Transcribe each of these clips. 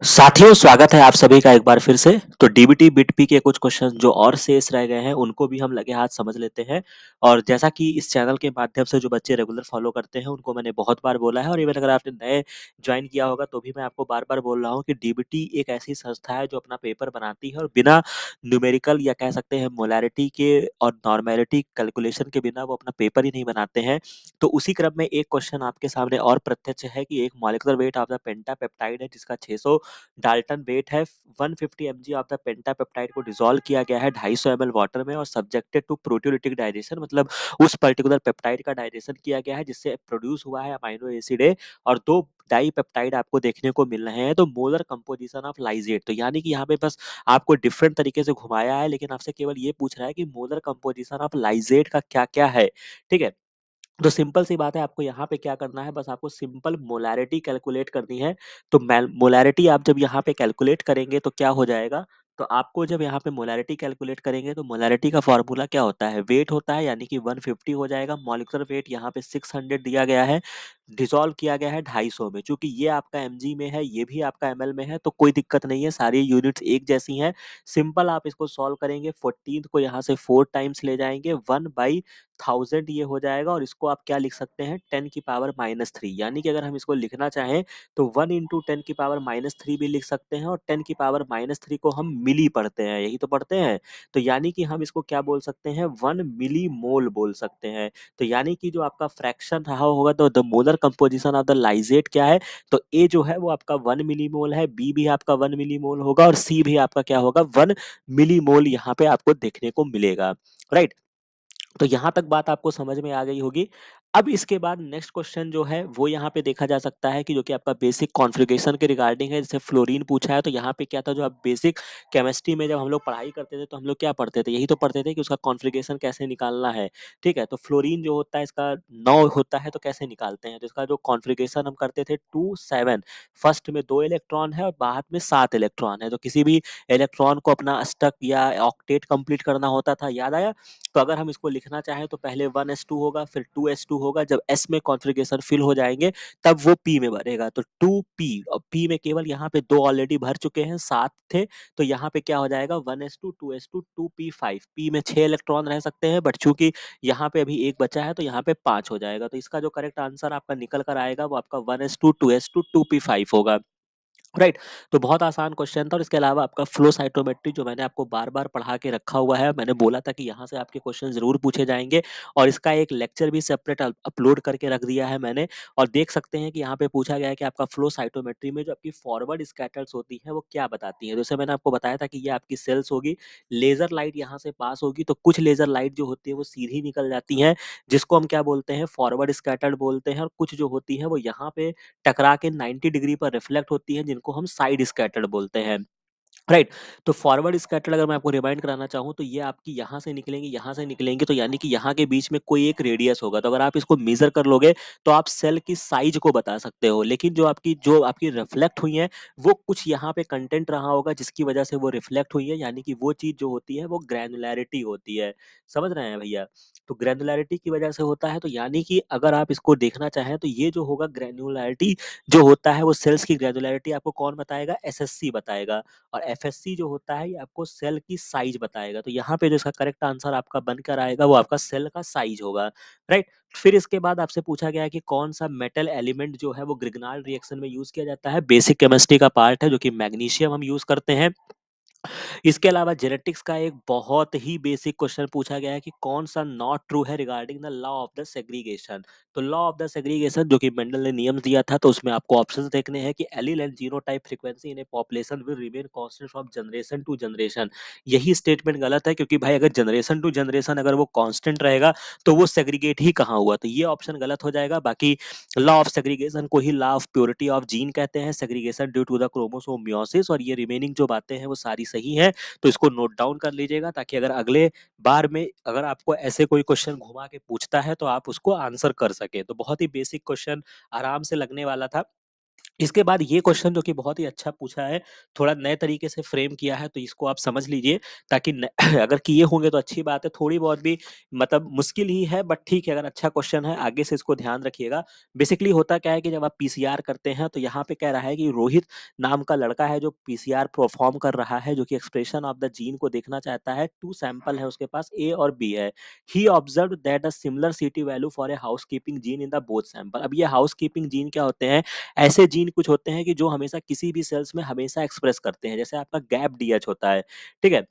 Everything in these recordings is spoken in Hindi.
साथियों स्वागत है आप सभी का एक बार फिर से। तो डीबीटी बिटपी के कुछ क्वेश्चन जो और शेष रह गए हैं उनको भी हम लगे हाथ समझ लेते हैं। और जैसा कि इस चैनल के माध्यम से जो बच्चे रेगुलर फॉलो करते हैं उनको मैंने बहुत बार बोला है, और इवन अगर आपने नए ज्वाइन किया होगा तो भी मैं आपको बार बार बोल रहा हूँ कि डीबीटी एक ऐसी संस्था है जो अपना पेपर बनाती है और बिना न्यूमेरिकल या कह सकते हैं मोलैरिटी के और नॉर्मेलिटी कैलकुलेशन के बिना वो अपना पेपर ही नहीं बनाते हैं। तो उसी क्रम में एक क्वेश्चन आपके सामने और प्रत्यक्ष है कि एक मॉलिक्यूलर वेट ऑफ द पेंटापेप्टाइड है जिसका 600 डाल्टन वेट है। 150 mg ऑफ द पेंटापेप्टाइड को डिसॉल्व किया गया है 250 ml वाटर में और सब्जेक्टेड टू प्रोटियोलिटिक डाइजेशन, मतलब उस पर्टिकुलर पेप्टाइड का डाइजेशन किया गया है जिससे प्रोड्यूस हुआ है अमाइनो एसिड ए, और दो डाई पेप्टाइड आपको देखने को मिल रहे हैं। तो मोलर कंपोजिशन ऑफ लाइजेट, तो यानी कि यहाँ पे बस आपको डिफरेंट तरीके से घुमाया है लेकिन आपसे केवल ये पूछ रहा है कि मोलर कंपोजिशन ऑफ लाइजेट का क्या क्या है। ठीक है, तो सिंपल सी बात है, आपको यहाँ पे क्या करना है, बस आपको सिंपल मोलैरिटी कैलकुलेट करनी है। तो मोलैरिटी आप जब यहाँ पे कैलकुलेट करेंगे तो क्या हो जाएगा, तो आपको जब यहाँ पे मोलैरिटी कैलकुलेट करेंगे तो मोलैरिटी का फॉर्मूला क्या होता है, वेट होता है, यानी कि 150 हो जाएगा। मॉलिक्यूलर वेट यहाँ पे 600 दिया गया है, डिसॉल्व किया गया है 250 में। चूंकि ये आपका mg में है, ये भी आपका ml में है, तो कोई दिक्कत नहीं है, सारी यूनिट्स एक जैसी हैं। सिंपल आप इसको सॉल्व करेंगे, 14 को यहाँ से 4 टाइम्स ले जाएंगे, 1/1000 ये हो जाएगा। और इसको आप क्या लिख सकते हैं, 10⁻³ यानी कि अगर हम इसको लिखना चाहें तो 1 इंटू 10⁻³ भी लिख सकते हैं, और 10⁻³ को हम मिली पढ़ते हैं, यही तो पढ़ते हैं। तो यानी कि हम इसको क्या बोल सकते हैं, 1 मिली मोल बोल सकते हैं। तो यानी कि जो आपका फ्रैक्शन रहा होगा, तो the molar composition of the lysate क्या है, तो ए जो है वो आपका 1 मिलीमोल है, बी भी आपका 1 मिलीमोल होगा, और सी भी आपका क्या होगा, 1 मिलीमोल यहाँ पे आपको देखने को मिलेगा। राइट, तो यहाँ तक बात आपको समझ में आ गई होगी। अब इसके बाद नेक्स्ट क्वेश्चन जो है वो यहाँ पे देखा जा सकता है कि जो कि आपका बेसिक कॉन्फ़िगरेशन के रिगार्डिंग है। जैसे फ्लोरीन पूछा है तो यहाँ पे क्या था, जो आप बेसिक केमिस्ट्री में जब हम लोग पढ़ाई करते थे तो हम लोग क्या पढ़ते थे, यही तो पढ़ते थे कि उसका कॉन्फ़िगरेशन कैसे निकालना है। ठीक है, तो फ्लोरीन जो होता है इसका 9 होता है, तो कैसे निकालते हैं, तो इसका जो कॉन्फ़िगरेशन हम करते थे 2 7, फर्स्ट में 2 इलेक्ट्रॉन है और बाद में 7 इलेक्ट्रॉन है। तो किसी भी इलेक्ट्रॉन को अपना स्टक या ऑक्टेट कंप्लीट करना होता था, याद आया। तो अगर हम इसको लिखना चाहें तो पहले 1s2 होगा, फिर 2s2 होगा, जब s में कॉन्फ़िगरेशन फिल हो जाएंगे तब वो p में भरेगा। तो 2p, और p में केवल यहाँ पे 2 ऑलरेडी भर चुके हैं, 7 थे, तो यहाँ पे क्या हो जाएगा, 1s2 2s2 2p5, p में 6 इलेक्ट्रॉन रह सकते हैं, बट चूंकि यहाँ पे अभी एक बचा है तो यहाँ पे 5 हो जाएगा। तो इसका जो करेक्ट आंसर आपका निकल कर आएगा वो आपका 1s2 2s2 2p5 होगा। राइट, तो बहुत आसान क्वेश्चन था। और इसके अलावा आपका फ्लो साइटोमेट्री जो मैंने आपको बार बार पढ़ा के रखा हुआ है, मैंने बोला था कि यहाँ से आपके क्वेश्चन जरूर पूछे जाएंगे, और इसका एक लेक्चर भी सेपरेट अपलोड करके रख दिया है मैंने। और देख सकते हैं कि यहाँ पे पूछा गया है कि आपका फ्लो साइटोमेट्री में जो आपकी फॉरवर्ड स्कैटर्स होती है वो क्या बताती है। जैसे मैंने आपको बताया था कि ये आपकी सेल्स होगी, लेजर लाइट यहाँ से पास होगी, तो कुछ लेजर लाइट जो होती है वो सीधी निकल जाती हैं, जिसको हम क्या बोलते हैं, फॉरवर्ड स्कैटर्ड बोलते हैं। और कुछ जो होती है वो यहाँ पे टकरा के 90 डिग्री पर रिफ्लेक्ट होती है, जिनको हम साइड स्कैटर्ड बोलते हैं। राइट, तो फॉरवर्ड स्कैटर्ड अगर मैं आपको रिमाइंड कराना चाहूँ तो ये आपकी यहाँ से निकलेंगी, तो यानी कि यहाँ के बीच में कोई एक रेडियस होगा। तो अगर आप इसको मेजर कर लोगे तो आप सेल की साइज को बता सकते हो। लेकिन जो आपकी रिफ्लेक्ट हुई है वो कुछ यहाँ पे कंटेंट रहा होगा जिसकी वजह से वो रिफ्लेक्ट हुई है, यानी कि वो चीज जो होती है वो ग्रैनुलैरिटी होती है। समझ रहे हैं भैया, तो ग्रैनुलैरिटी की वजह से होता है। तो यानी कि अगर आप इसको देखना चाहें तो ये जो होगा ग्रैनुलैरिटी जो होता है वो सेल्स की ग्रैनुलैरिटी आपको कौन बताएगा, एसएससी बताएगा। और एफएससी जो होता है ये आपको सेल की साइज बताएगा। तो यहाँ पे जो इसका करेक्ट आंसर आपका बनकर आएगा वो आपका सेल का साइज होगा। राइट, फिर इसके बाद आपसे पूछा गया है कि कौन सा मेटल एलिमेंट जो है वो ग्रिग्नाल रिएक्शन में यूज किया जाता है। बेसिक केमिस्ट्री का पार्ट है जो कि मैग्नीशियम हम यूज करते हैं। इसके अलावा जेनेटिक्स का एक बहुत ही बेसिक क्वेश्चन पूछा गया है कि कौन सा नॉट ट्रू है regarding the law of the segregation. तो लॉ ऑफ द सेग्रीगेशन जो कि मेंडल ने नियम दिया था, तो उसमें आपको ऑप्शंस देखने हैं कि allele and genotype frequency in a population will remain constant from generation to generation. यही स्टेटमेंट गलत है, क्योंकि भाई अगर जनरेशन टू जनरेशन अगर वो कांस्टेंट रहेगा तो वो सेग्रीगेट ही कहाँ हुआ, तो ये ऑप्शन गलत हो जाएगा। बाकी लॉ ऑफ सेग्रीगेशन को ही law of purity of gene कहते हैं, segregation due to the chromosome meiosis, और ये रिमेनिंग जो बातें हैं वो सारी सही हैं। तो इसको नोट डाउन कर लीजिएगा, ताकि अगर अगले बार में अगर आपको ऐसे कोई क्वेश्चन घुमा के पूछता है तो आप उसको आंसर कर सके। तो बहुत ही बेसिक क्वेश्चन, आराम से लगने वाला था। इसके बाद ये क्वेश्चन जो कि बहुत ही अच्छा पूछा है, थोड़ा नए तरीके से फ्रेम किया है, तो इसको आप समझ लीजिए ताकि न अगर किए होंगे तो अच्छी बात है, थोड़ी बहुत भी मतलब मुश्किल ही है बट ठीक है, अगर अच्छा क्वेश्चन है, आगे से इसको ध्यान रखिएगा। बेसिकली होता क्या है कि जब आप पीसीआर करते हैं, तो यहाँ पे कह रहा है कि रोहित नाम का लड़का है जो पीसीआर परफॉर्म कर रहा है, जो कि एक्सप्रेशन ऑफ द जीन को देखना चाहता है। 2 सैंपल है उसके पास, ए और बी है। ही ऑब्जर्व्ड दैट अ सिमिलर सीटी value for a housekeeping gene in the both sample. अब ये हाउसकीपिंग जीन क्या होते हैं? ऐसे जीन कुछ होते हैं कि जो हमेशा किसी भी सेल्स में हमेशा एक्सप्रेस करते हैं, जैसे आपका गैप डीएच होता है, ठीक है?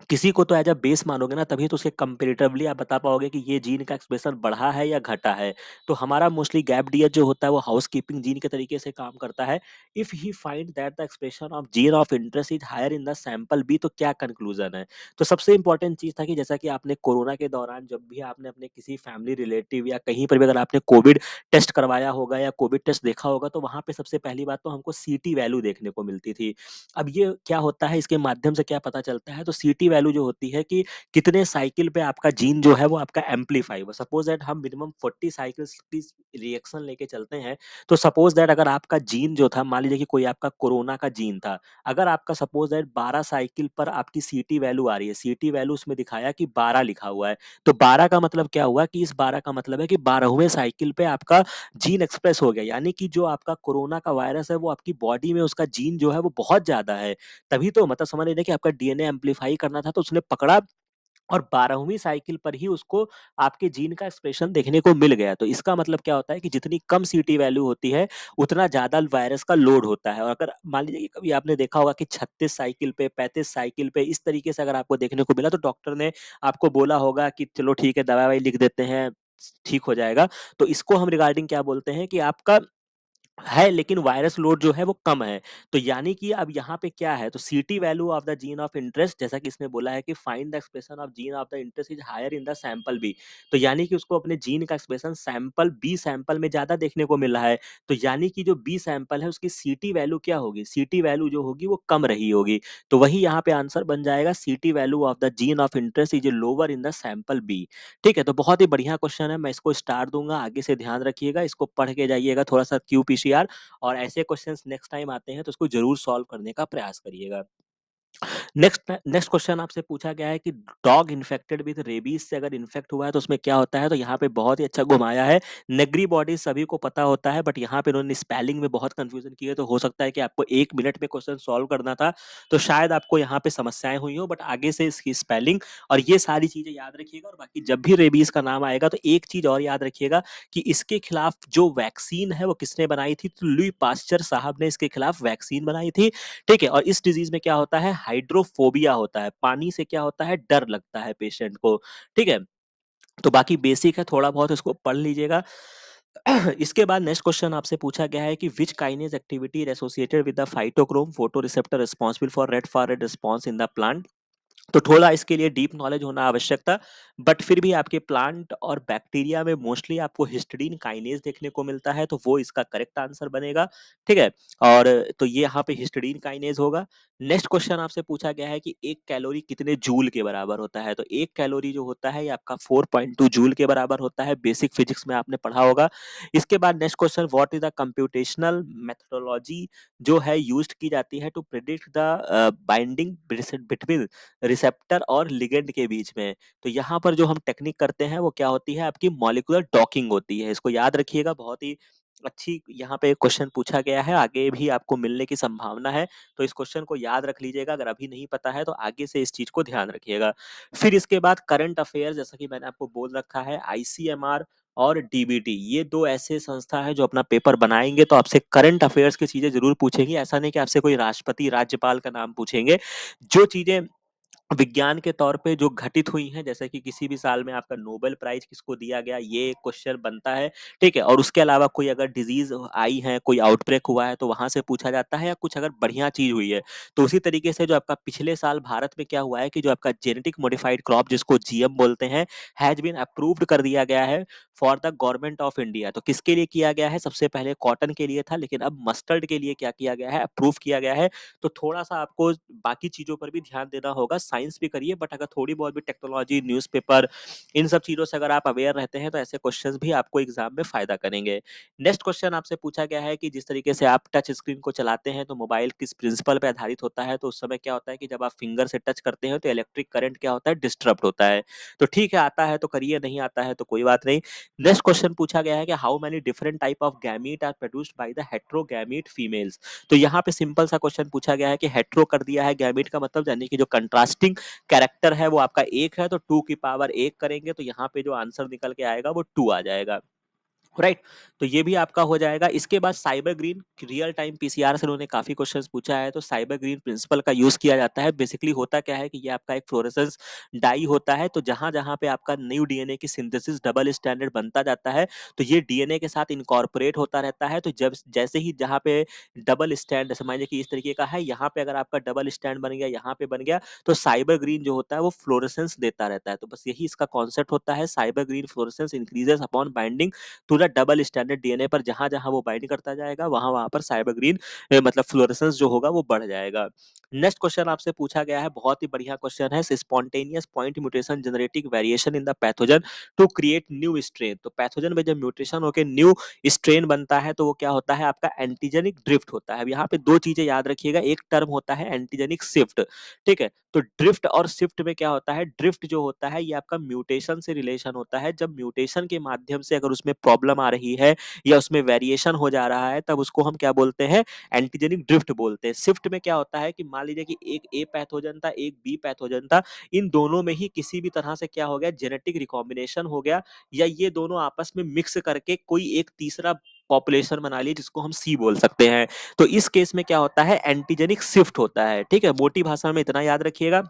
किसी को तो एज़ अ बेस मानोगे ना, तभी तो उसके कंपैरेटिवली आप बता पाओगे कि ये जीन का एक्सप्रेशन बढ़ा है या घटा है। तो हमारा मोस्टली गैप डीएच जो होता है वो हाउसकीपिंग जीन के तरीके से काम करता है। If he find that the expression of gene of interest is higher in the sample B, तो क्या कंक्लूजन है? तो सबसे इंपॉर्टेंट चीज़ था कि जैसा कि आपने कोरोना के दौरान जब भी आपने अपने किसी फैमिली रिलेटिव या कहीं पर भी अगर आपने कोविड टेस्ट करवाया होगा या कोविड टेस्ट देखा होगा, तो वहाँ पे सबसे पहली बात तो हमको सीटी वैल्यू देखने को मिलती थी। अब ये क्या होता है, इसके माध्यम से क्या पता चलता है, तो सीटी वैल्यू जो होती है कि कितने साइकिल पे आपका जीन जो है वो आपका एम्पलीफाई हुआ। सपोज दैट हम मिनिमम 40 साइकिल्स की रिएक्शन लेके चलते हैं, तो सपोज दैट अगर आपका जीन जो था, मान लीजिए कि कोई आपका कोरोना का जीन था, अगर आपका सपोज दैट 12 साइकिल पर आपकी सीटी वैल्यू आ रही है, सीटी वैल्यू उसमें दिखाया कि 12 लिखा हुआ है, तो 12 का मतलब क्या हुआ कि इस 12 का मतलब है कि 12वें साइकिल पे आपका जीन एक्सप्रेस हो गया, यानी कि जो आपका कोरोना का वायरस है वो आपकी बॉडी में उसका जीन जो है वो बहुत ज्यादा है। तभी तो मतलब समझ लीजिए कि आपका डीएनए एम्पलीफाई करना था, तो उसने पकड़ा और 12वीं साइकिल पर ही उसको आपके जीन का एक्सप्रेशन देखने को मिल गया। तो इसका मतलब क्या होता है कि जितनी कम सीटी वैल्यू होती है, उतना ज़्यादा वायरस का लोड होता है। और अगर मान लीजिए कि कभी आपने देखा होगा कि 36 साइकिल पे, 35 साइकिल पे इस तरीके से अगर आपको देखने को मिला, तो डॉक्टर ने आपको बोला होगा कि चलो ठीक है, दवा-ववाई लिख देते हैं, ठीक हो जाएगा। तो इसको हम रिगार्डिंग क्या बोलते हैं कि आपका है, लेकिन वायरस लोड जो है वो कम है। तो यानी कि अब यहाँ पे क्या है, तो CT value of the gene of interest, जैसा कि इसने बोला है कि find the expression of gene of the interest is higher in the sample B. तो यानी कि उसको अपने जीन का एक्सप्रेशन सैंपल बी सैंपल में ज्यादा देखने को मिल रहा है। तो यानी कि जो बी सैंपल है उसकी सीटी वैल्यू क्या होगी, सीटी वैल्यू जो होगी वो कम रही होगी। तो वही यहाँ पे आंसर बन जाएगा, CT value of the gene of interest is lower in the sample B. ठीक है, तो बहुत ही बढ़िया क्वेश्चन है, मैं इसको स्टार दूंगा, आगे से ध्यान रखिएगा, इसको पढ़ के जाइएगा थोड़ा सा क्यूपीसीआर, और ऐसे क्वेश्चंस नेक्स्ट टाइम आते हैं तो उसको जरूर सॉल्व करने का प्रयास करिएगा। नेक्स्ट नेक्स्ट क्वेश्चन आपसे पूछा गया है कि डॉग इन्फेक्टेड विद रेबीज से अगर इन्फेक्ट हुआ है तो उसमें क्या होता है, तो यहाँ पे बहुत ही अच्छा घुमाया है। नेग्री बॉडी सभी को पता होता है, बट यहाँ पे उन्होंने स्पेलिंग में बहुत कंफ्यूजन की है, तो हो सकता है कि आपको 1 मिनट में क्वेश्चन सॉल्व करना था, तो शायद आपको यहाँ पे समस्याएं हुई हो, बट आगे से इसकी स्पेलिंग और ये सारी चीजें याद रखिएगा। और बाकी जब भी रेबीज का नाम आएगा तो एक चीज और याद रखिएगा कि इसके खिलाफ जो वैक्सीन है वो किसने बनाई थी, तो लुई पास्चर साहब ने इसके खिलाफ वैक्सीन बनाई थी। ठीक है, और इस डिजीज में क्या होता है, हाइड्रोफोबिया होता है, पानी से क्या होता है, डर लगता है पेशेंट को। ठीक है, तो बाकी बेसिक है, थोड़ा बहुत इसको पढ़ लीजिएगा। इसके बाद नेक्स्ट क्वेश्चन आपसे पूछा गया है कि which kinase activity is associated with the phytochrome photoreceptor responsible for red response in the plant. तो थोड़ा इसके लिए डीप नॉलेज होना आवश्यक था, बट फिर भी आपके प्लांट और बैक्टीरिया में मोस्टली आपको हिस्टिडीन काइनेज देखने को मिलता है, तो वो इसका करेक्ट आंसर बनेगा। ठीक है, और तो ये यहाँ पे हिस्टिडीन काइनेज होगा। नेक्स्ट क्वेश्चन आपसे पूछा गया है कि एक कैलोरी कितने जूल के बराबर होता है, तो एक कैलोरी जो होता है ये आपका 4.2 जूल के बराबर होता है, बेसिक फिजिक्स में आपने पढ़ा होगा। इसके बाद next question, what is the computational methodology जो है यूज्ड की जाती है to predict the binding between receptor और लिगेंड के बीच में। तो यहाँ पर जो हम टेक्निक करते हैं वो क्या होती है, आपकी मॉलिक्यूलर डॉकिंग होती है, इसको याद रखिएगा, बहुत ही अच्छी यहाँ पे क्वेश्चन पूछा गया है, आगे भी आपको मिलने की संभावना है, तो इस क्वेश्चन को याद रख लीजिएगा, अगर अभी नहीं पता है तो आगे से इस चीज को ध्यान रखिएगा। फिर इसके बाद करंट अफेयर, जैसा कि मैंने आपको बोल रखा है, आईसीएमआर और डीबीटी, ये दो ऐसे संस्था है जो अपना पेपर बनाएंगे तो आपसे करंट अफेयर्स की चीजें जरूर पूछेंगी। ऐसा नहीं कि आपसे कोई राष्ट्रपति राज्यपाल का नाम पूछेंगे, जो चीजें विज्ञान के तौर पे जो घटित हुई हैं, जैसे कि किसी भी साल में आपका नोबेल प्राइज किसको दिया गया, ये क्वेश्चन बनता है। ठीक है, और उसके अलावा कोई अगर डिजीज आई है, कोई आउटब्रेक हुआ है, तो वहां से पूछा जाता है, या कुछ अगर बढ़िया चीज हुई है। तो उसी तरीके से जो आपका पिछले साल भारत में क्या हुआ है कि जो आपका जेनेटिक मॉडिफाइड क्रॉप जिसको जीएम बोलते हैं, हैज बीन अप्रूव्ड कर दिया गया है for the government of India. तो किसके लिए किया गया है, सबसे पहले कॉटन के लिए था, लेकिन अब मस्टर्ड के लिए क्या किया गया है, अप्रूव किया गया है। तो थोड़ा सा आपको बाकी चीजों पर भी ध्यान देना होगा, साइंस साइंस भी करिए, बट अगर थोड़ी बहुत भी टेक्नोलॉजी, न्यूज़पेपर, इन सब चीज़ों से अगर आप अवेयर रहते हैं तो ऐसे क्वेश्चंस भी आपको एग्जाम में फ़ायदा करेंगे। नेक्स्ट क्वेश्चन आपसे पूछा गया है कि जिस तरीके से आप टच स्क्रीन को चलाते हैं तो मोबाइल किस प्रिंसिपल पे आधारित होता है? तो उस समय क्या होता है कि जब आप फिंगर से टच करते हैं तो इलेक्ट्रिक करंट क्या होता है? डिस्टर्ब्ड होता है। तो ठीक है, आता है तो करिए, नहीं आता है तो कोई बात नहीं। नेक्स्ट क्वेश्चन पूछा गया है कि how many different type of gamete are produced by the heterogamete females? तो यहाँ पे सिंपल सा क्वेश्चन पूछा गया है कि हेटेरो कर दिया है, गैमीट का मतलब यानी कि जो कंट्रास्टिंग कैरेक्टर है वो आपका एक है, तो 2 की पावर 1 करेंगे तो यहाँ पे जो आंसर निकल के आएगा वो 2 आ जाएगा। राइट, तो ये भी आपका हो जाएगा। इसके बाद cyber green real time PCR से उन्होंने काफी क्वेश्चंस पूछा है, तो साइबर ग्रीन प्रिंसिपल का यूज किया जाता है। बेसिकली होता क्या है कि ये आपका एक फ्लोरेसेंस डाई होता है, तो जहां जहां पे आपका न्यू डीएनए की सिंथेसिस डबल स्टैंडर्ड बनता जाता है तो ये डीएनए के साथ इनकॉर्पोरेट होता रहता है। तो जब जैसे ही जहां पे डबल स्टैंड, जैसे मान लीजिए कि इस तरीके का है, यहाँ पे अगर आपका डबल स्टैंड बन गया, यहाँ पे बन गया, तो साइबर ग्रीन जो होता है वो फ्लोरेसेंस देता रहता है। तो बस यही इसका कॉन्सेप्ट होता है, SYBR green fluorescence increases upon binding to the double standard DNA पर। जहां जहां वो बाइंड करता जाएगा वहां वहां पर साइबर ग्रीन मतलब फ्लोरेसेंस जो होगा वो बढ़ जाएगा। नेक्स्ट क्वेश्चन आपसे पूछा गया है, बहुत ही बढ़िया क्वेश्चन है, spontaneous point mutation genetic variation in the pathogen to create new strain. तो पैथोजन में जब म्यूटेशन होकर न्यू स्ट्रेन बनता है तो वो क्या होता है, आपका एंटीजेनिक ड्रिफ्ट होता है। अब यहाँ पे दो चीजें याद रखिएगा, एक टर्म होता है एंटीजेनिक शिफ्ट, ठीक है, तो ड्रिफ्ट और शिफ्ट में क्या होता है, ड्रिफ्ट जो होता है ये आपका म्यूटेशन से रिलेशन होता है। जब म्यूटेशन के माध्यम से अगर उसमें प्रॉब्लम आ रही है या उसमें वेरिएशन हो जा रहा है तब उसको हम क्या बोलते हैं, एंटीजेनिक ड्रिफ्ट बोलते हैं। शिफ्ट में क्या होता है कि मान लीजिए कि एक ए पैथोजन था, एक बी पैथोजन था, इन दोनों में ही किसी भी तरह से क्या हो गया, जेनेटिक रिकॉम्बिनेशन हो गया, या ये दोनों आपस में मिक्स करके कोई एक तीसरा पॉपुलेशन बना ली जिसको हम सी बोल सकते हैं। तो इस केस में क्या होता है, एंटीजेनिक शिफ्ट होता है। ठीक है, मोटी भाषा में इतना याद रखिएगा,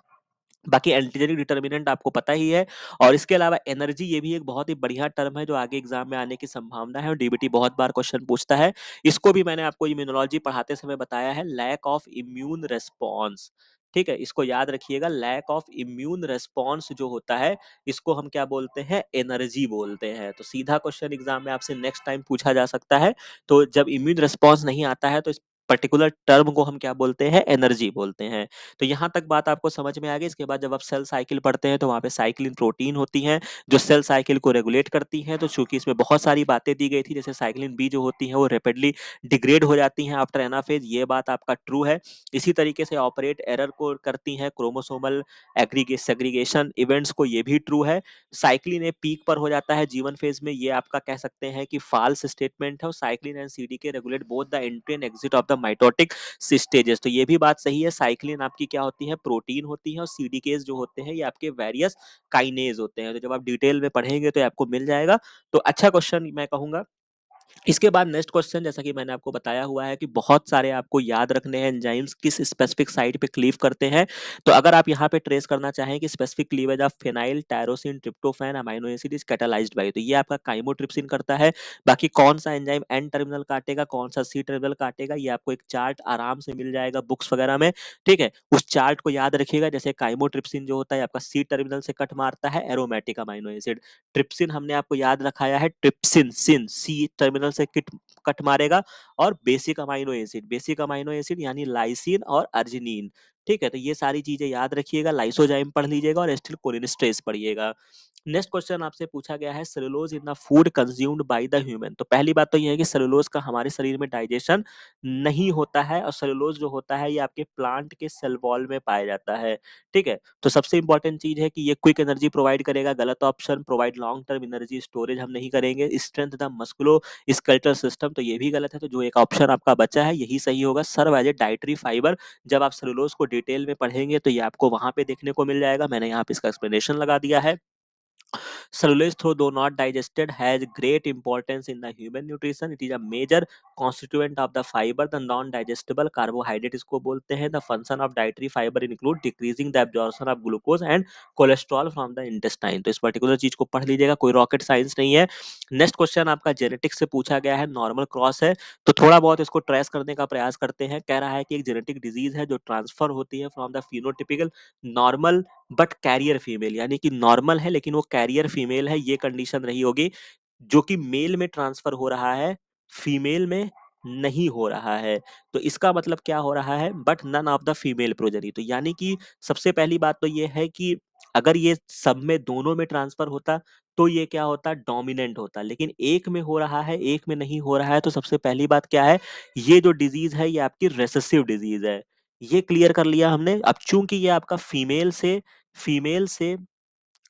बाकी एंटीजेनिक डिटर्मिनेंट आपको पता ही है। और इसके अलावा एनर्जी, ये भी एक बहुत ही बढ़िया टर्म है जो आगे एग्जाम में आने की संभावना है और डीबीटी बहुत बार क्वेश्चन पूछता है। इसको भी मैंने आपको इम्यूनोलॉजी पढ़ाते समय बताया है, लैक ऑफ इम्यून रेस्पॉन्स। ठीक है, इसको याद रखिएगा, लैक ऑफ इम्यून रेस्पॉन्स जो होता है इसको हम क्या बोलते हैं, एनर्जी बोलते हैं। तो सीधा क्वेश्चन एग्जाम में आपसे नेक्स्ट टाइम पूछा जा सकता है। तो जब इम्यून रेस्पॉन्स नहीं आता है तो इस पर्टिकुलर टर्म को हम क्या बोलते हैं, एनर्जी बोलते हैं। तो यहाँ तक बात आपको समझ में आ गई। इसके बाद जब आप सेल साइकिल पढ़ते हैं तो वहाँ पे साइक्लिन प्रोटीन होती हैं जो सेल साइकिल को रेगुलेट करती हैं। तो चूंकि इसमें बहुत सारी बातें दी गई थी, जैसे साइक्लिन बी जो होती है वो रेपिडली डिग्रेड हो जाती हैं आफ्टर एनाफेज, ये बात आपका ट्रू है। इसी तरीके से ऑपरेट एरर को करती हैं क्रोमोसोमल सेग्रीगेशन इवेंट्स को, ये भी ट्रू है। साइक्लिन ए पीक पर हो जाता है जीवन फेज में, ये आपका कह सकते हैं कि फाल्स स्टेटमेंट है। और cyclin and CDK regulate both the entry and exit of the mitotic stages, तो ये भी बात सही है। साइक्लिन आपकी क्या होती है, प्रोटीन होती है, और सीडीकेज जो होते हैं ये आपके वेरियस काइनेज होते हैं। तो जब आप डिटेल में पढ़ेंगे तो आपको मिल जाएगा। तो अच्छा क्वेश्चन मैं कहूंगा। इसके बाद नेक्स्ट क्वेश्चन, जैसा कि मैंने आपको बताया हुआ है कि बहुत सारे आपको याद रखने हैं एंजाइम्स किस स्पेसिफिक साइट पे क्लीव करते हैं। तो अगर आप यहाँ पे ट्रेस करना चाहें कि specific cleavage of phenyl tyrosine tryptophan amino acid is catalysed by, तो ये आपका काइमोट्रिप्सिन करता है। बाकी कौन सा एंजाइम एन टर्मिनल काटेगा, कौन सा सी टर्मिनल काटेगा, ये आपको एक चार्ट आराम से मिल जाएगा बुक्स वगैरह में। ठीक है, उस चार्ट को याद रखिएगा। जैसे काइमोट्रिप्सिन जो होता है आपका सी टर्मिनल से कट मारता है एरोमेटिक अमाइनो एसिड। ट्रिप्सिन हमने आपको याद रखाया है, ट्रिप्सिन सिन सी टर्मिनल से किट कट मारेगा। और बेसिक अमाइनो एसिड यानी लाइसिन और अर्जिनिन। ठीक है, तो ये सारी चीजें याद रखिएगा। लाइसोजाइम पढ़ लीजिएगा और एसिटिल कोलिनेस्टेरेज पढ़िएगा। नेक्स्ट क्वेश्चन आपसे पूछा गया है, cellulose in the food consumed by the human. तो पहली बात तो ये है कि सेलुलोज का हमारे शरीर में डाइजेशन नहीं होता है, और सेलुलोज जो होता है ये आपके प्लांट के सेल वॉल में पाया जाता है। ठीक है, तो सबसे इंपॉर्टेंट चीज है कि ये क्विक एनर्जी प्रोवाइड करेगा, गलत option. Provide long term energy storage हम नहीं करेंगे। स्ट्रेंथ द मस्कुलो स्केलेटल सिस्टम, तो ये भी गलत है। तो जो एक ऑप्शन आपका बचा है यही सही होगा, serve as a dietary fibre. जब आप सेलुलोज को डिटेल में पढ़ेंगे तो ये आपको वहां पे देखने को मिल जाएगा। मैंने यहाँ पे इसका एक्सप्लेनेशन लगा दिया है। Cellulose, though not digested, has great importance in the human nutrition. It is a major constituent of the fiber. The non-digestible carbohydrate इसको बोलते हैं. The function of dietary fiber include decreasing the absorption of glucose and cholesterol from the intestine. तो इस पर्टिकुलर चीज को पढ़ लीजिएगा, कोई रॉकेट साइंस नहीं है। नेक्स्ट क्वेश्चन आपका जेनेटिक्स से पूछा गया है, नॉर्मल क्रॉस है, तो थोड़ा बहुत इसको ट्रेस करने का प्रयास करते हैं। कह रहा है कि एक जेनेटिक डिजीज है जो ट्रांसफर होती है from the phenotypical normal but carrier female, यानी कि नॉर्मल है लेकिन वो कैरियर फीमेल है, ये कंडीशन रही होगी। जो कि मेल में ट्रांसफर हो रहा है फीमेल में, नहीं हो रहा है। तो इसका मतलब क्या हो रहा है? But none of the female progeny. तो यानी कि सबसे पहली बात तो ये है कि अगर ये सब में दोनों में ट्रांसफर होता तो ये क्या होता? डोमिनेंट होता। लेकिन एक में हो रहा है, एक में नहीं हो रहा है, तो सबसे पहली बात क्या है? ये जो डिजीज है ये आपकी रेसेसिव डिजीज है। ये क्लियर कर लिया हमने। अब चूंकि ये आपका फीमेल से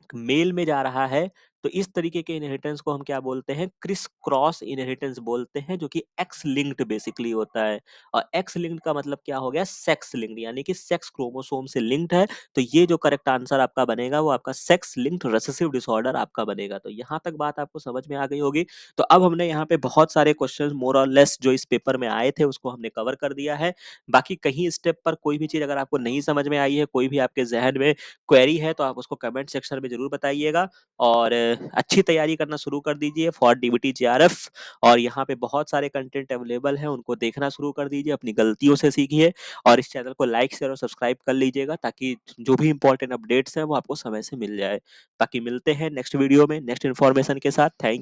मेल में जा रहा है, तो इस तरीके के इनहेरिटेंस को हम क्या बोलते हैं? क्रिस क्रॉस इनहेरिटेंस बोलते हैं, जो कि एक्स लिंक्ड बेसिकली होता है। और एक्स लिंक्ड का मतलब क्या हो गया? सेक्स लिंक्ड, यानी कि सेक्स क्रोमोसोम से लिंक्ड है। तो ये जो करेक्ट आंसर आपका बनेगा वो आपका सेक्स लिंक्ड रेसेसिव डिसऑर्डर आपका बनेगा। तो यहाँ तक बात आपको समझ में आ गई होगी। तो अब हमने यहाँ पे बहुत सारे क्वेश्चंस मोर और लेस जो इस पेपर में आए थे उसको हमने कवर कर दिया है। बाकी कहीं स्टेप पर कोई भी चीज अगर आपको नहीं समझ में आई है, कोई भी आपके जहन में क्वेरी है, तो आप उसको कमेंट सेक्शन में जरूर बताइएगा। और अच्छी तैयारी करना शुरू कर दीजिए फॉर डीबीटी जेआरएफ। और यहाँ पे बहुत सारे कंटेंट अवेलेबल हैं, उनको देखना शुरू कर दीजिए, अपनी गलतियों से सीखिए। और इस चैनल को लाइक शेयर और सब्सक्राइब कर लीजिएगा, ताकि जो भी इंपॉर्टेंट अपडेट्स हैं वो आपको समय से मिल जाए। बाकी मिलते हैं नेक्स्ट वीडियो में नेक्स्ट इन्फॉर्मेशन के साथ। थैंक